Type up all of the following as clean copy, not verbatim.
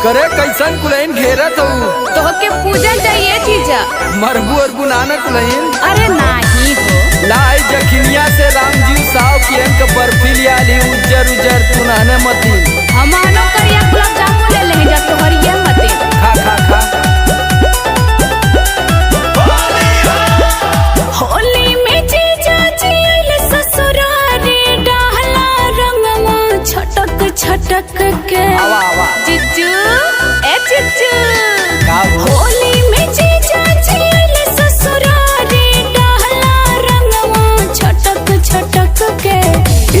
करे कैसन कुलैन घेरत हो तो के पूजन चाहिए चीजा मरबू और बुनाना कुलैन। अरे नहीं हो लाई जखिनिया से राम जी साव की अंक बर्फी लिया ली उज्जर उज्जर तुनाने मती हमानो करिया गुलाब जामुन ले लें जब तो हरिया मते खा खा खा। होली में जीजा जी ससुरारी डाला रंगवा छटक छटक के आवा आवा चिच्चू ए चिच्चू होली में जीजा जी ससुरारी डाला रंगवा छटक छटक के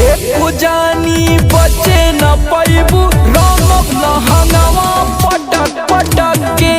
एक जानी बचे न पैबू रंग लहंगवा पटक पटक के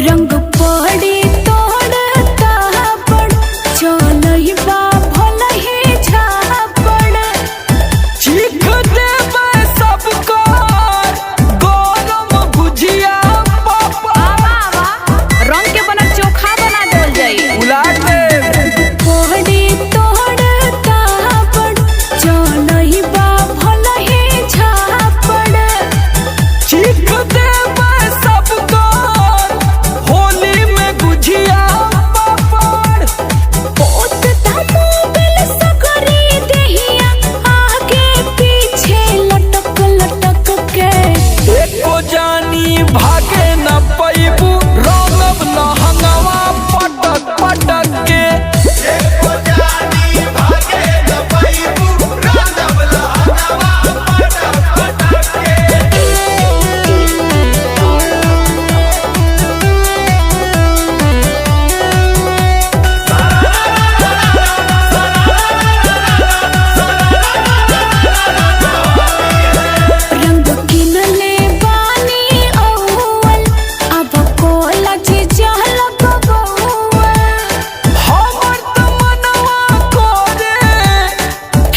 रंग पड़ी तोड़ता पड़ चलई बा भला ही झापड़ चीख देबे सबको गरम गुजिया पापा आवा रंग के बना चोखा बना देल जाई उलाट दे पड़ी तोड़ता पड़ चलई बा भला ही झापड़ चीख देबे सबको होली में गुजिया पापड़ पोत दामो बेल सगरी देहिया आगे पीछे लटक लटक के एको जानी भागे न पैबू रंगब लहंगवा पटक पटक के रंग किनले बानी औवल अब कोला जीजा लगबौवल हमर त मनवा करे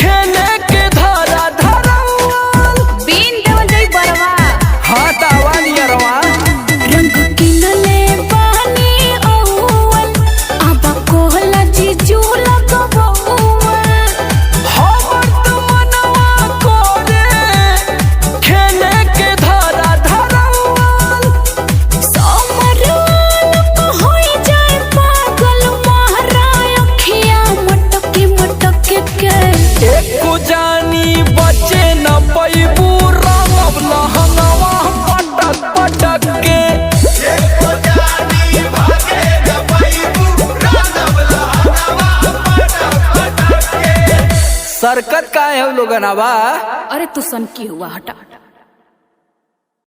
खेले के धारा धरवाल बीन देवल जाई बरवा हाथ आवानियरवा रंग किनले बानी औवल अब कोला जीजू लगबौवल हमर त मनवा करे खेले के धारा धरवाल समरवाल होई जाए पागल मारा अखिया मटके मटके के एको जानी बचे न पैबू रंगब लहंगवा पटक पटक के सरकत का है लोगन आवा अरे तू सन की हुआ हटा